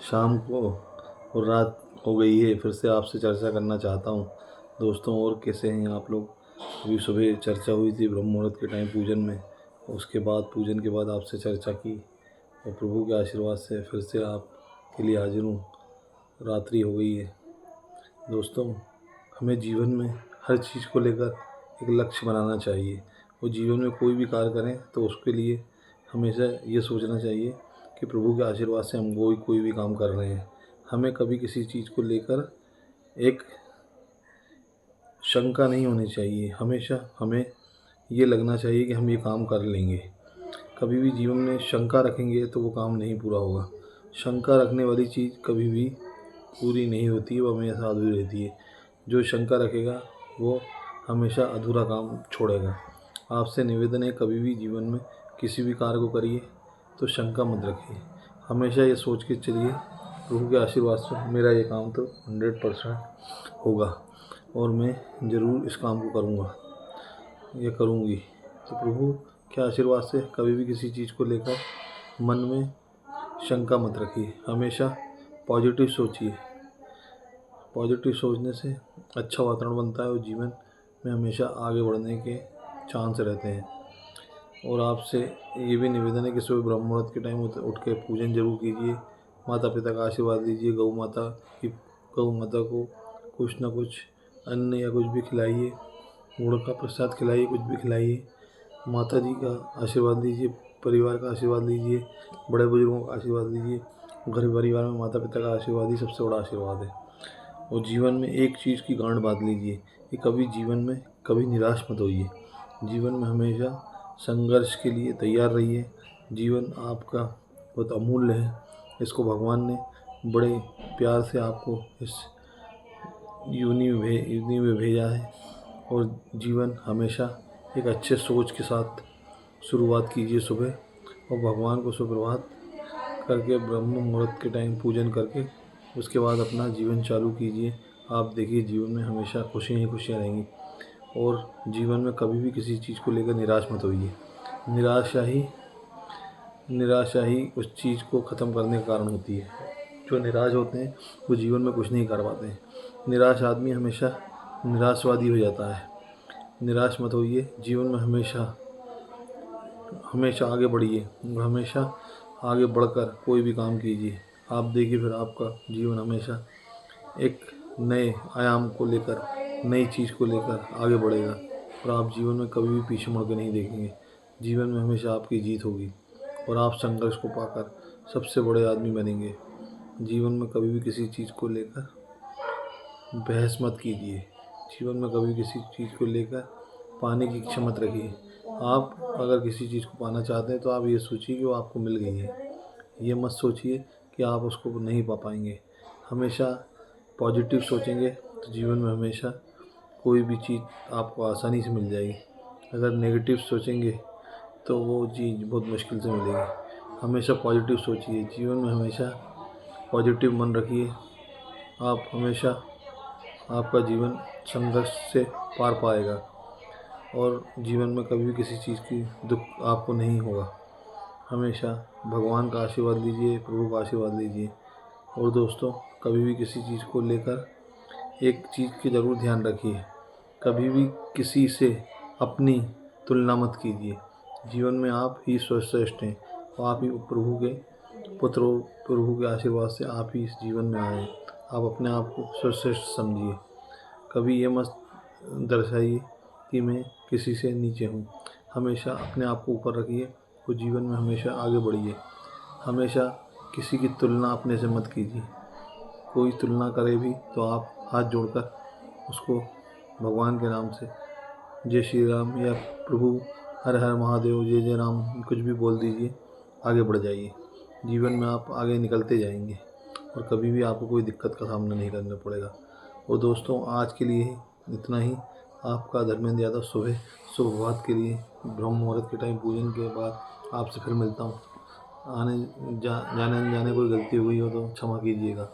शाम को और रात हो गई है, फिर से आपसे चर्चा करना चाहता हूँ। दोस्तों, और कैसे हैं आप लोग? अभी सुबह चर्चा हुई थी ब्रह्म मुहूर्त के टाइम पूजन में, उसके बाद पूजन के बाद आपसे चर्चा की और प्रभु के आशीर्वाद से फिर से आपके लिए हाजिर हूँ। रात्रि हो गई है। दोस्तों, हमें जीवन में हर चीज़ को लेकर एक लक्ष्य बनाना चाहिए और जीवन में कोई भी कार्य करें तो उसके लिए हमेशा ये सोचना चाहिए कि प्रभु के आशीर्वाद से हम कोई भी काम कर रहे हैं। हमें कभी किसी चीज़ को लेकर एक शंका नहीं होनी चाहिए। हमेशा हमें ये लगना चाहिए कि हम ये काम कर लेंगे। कभी भी जीवन में शंका रखेंगे तो वो काम नहीं पूरा होगा। शंका रखने वाली चीज़ कभी भी पूरी नहीं होती है, वो हमेशा अधूरी रहती है। जो शंका रखेगा वो हमेशा अधूरा काम छोड़ेगा। आपसे निवेदन है, कभी भी जीवन में किसी भी कार्य को करिए तो शंका मत रखिए। हमेशा ये सोच के चलिए प्रभु के आशीर्वाद से मेरा ये काम तो 100% होगा और मैं ज़रूर इस काम को करूँगा, ये करूँगी। तो प्रभु के आशीर्वाद से कभी भी किसी चीज़ को लेकर मन में शंका मत रखिए। हमेशा पॉजिटिव सोचिए। पॉजिटिव सोचने से अच्छा वातावरण बनता है और जीवन में हमेशा आगे बढ़ने के चांस रहते हैं। और आपसे ये भी निवेदन है कि सुबह ब्रह्म मुहूर्त के टाइम उठ के पूजन जरूर कीजिए। माता पिता का आशीर्वाद लीजिए। गौ माता को कुछ ना कुछ अन्न या कुछ भी खिलाइए। गुड़ का प्रसाद खिलाइए, कुछ भी खिलाइए। माता जी का आशीर्वाद लीजिए, परिवार का आशीर्वाद लीजिए, बड़े बुजुर्गों का आशीर्वाद लीजिए। घर परिवार में माता पिता का आशीर्वाद ही सबसे बड़ा आशीर्वाद है। और जीवन में एक चीज़ की गांठ बांध लीजिए कि कभी जीवन में कभी निराश मत होइए। जीवन में हमेशा संघर्ष के लिए तैयार रहिए। जीवन आपका बहुत अमूल्य है। इसको भगवान ने बड़े प्यार से आपको इस यूनि में भेजा है। और जीवन हमेशा एक अच्छे सोच के साथ शुरुआत कीजिए सुबह और भगवान को सुप्रभात करके ब्रह्म मुहूर्त के टाइम पूजन करके उसके बाद अपना जीवन चालू कीजिए। आप देखिए जीवन में हमेशा खुशियाँ ही खुशियाँ रहेंगी। और जीवन में कभी भी किसी चीज़ को लेकर निराश मत होइए। निराशा ही उस चीज़ को ख़त्म करने का कारण होती है। जो निराश होते हैं वो जीवन में कुछ नहीं कर पाते हैं। निराश आदमी हमेशा निराशवादी हो जाता है। निराश मत होइए। जीवन में हमेशा आगे बढ़िए और हमेशा आगे बढ़कर कोई भी काम कीजिए। आप देखिए फिर आपका जीवन हमेशा एक नए आयाम को लेकर, नई चीज़ को लेकर आगे बढ़ेगा और आप जीवन में कभी भी पीछे मुड़ के नहीं देखेंगे। जीवन में हमेशा आपकी जीत होगी और आप संघर्ष को पाकर सबसे बड़े आदमी बनेंगे। जीवन में कभी भी किसी चीज़ को लेकर बहस मत कीजिए। जीवन में कभी किसी चीज़ को लेकर पाने की इच्छा मत रखिए। आप अगर किसी चीज़ को पाना चाहते हैं तो आप ये सोचिए कि वो आपको मिल गई है। ये मत सोचिए कि आप उसको नहीं पा पाएंगे। हमेशा पॉजिटिव सोचेंगे तो जीवन में हमेशा कोई भी चीज़ आपको आसानी से मिल जाएगी। अगर नेगेटिव सोचेंगे तो वो चीज़ बहुत मुश्किल से मिलेगी। हमेशा पॉजिटिव सोचिए। जीवन में हमेशा पॉजिटिव मन रखिए। आप हमेशा आपका जीवन संघर्ष से पार पाएगा और जीवन में कभी भी किसी चीज़ की दुख आपको नहीं होगा। हमेशा भगवान का आशीर्वाद लीजिए, प्रभु का आशीर्वाद लीजिए। और दोस्तों, कभी भी किसी चीज़ को लेकर एक चीज़ की ज़रूर ध्यान रखिए, कभी भी किसी से अपनी तुलना मत कीजिए। जीवन में आप ही सर्वश्रेष्ठ हैं और आप ही प्रभु के पुत्र हो। प्रभु के आशीर्वाद से आप ही इस जीवन में आए हैं। आप अपने आप को सर्वश्रेष्ठ समझिए। कभी ये मत दर्शाइए कि मैं किसी से नीचे हूँ। हमेशा अपने आप को ऊपर रखिए और जीवन में हमेशा आगे बढ़िए। हमेशा किसी की तुलना अपने से मत कीजिए। कोई तुलना करे भी तो आप हाथ जोड़कर उसको भगवान के नाम से जय श्री राम या प्रभु हर हर महादेव जय जय राम कुछ भी बोल दीजिए। आगे बढ़ जाइए। जीवन में आप आगे निकलते जाएंगे और कभी भी आपको कोई दिक्कत का सामना नहीं करना पड़ेगा। और दोस्तों, आज के लिए इतना ही। आपका धर्मेंद्र यादव सुबह सुप्रभात के लिए ब्रह्म मुहूर्त के टाइम पूजन के बाद आपसे फिर मिलता हूँ। जाने कोई गलती हो गई हो तो क्षमा कीजिएगा।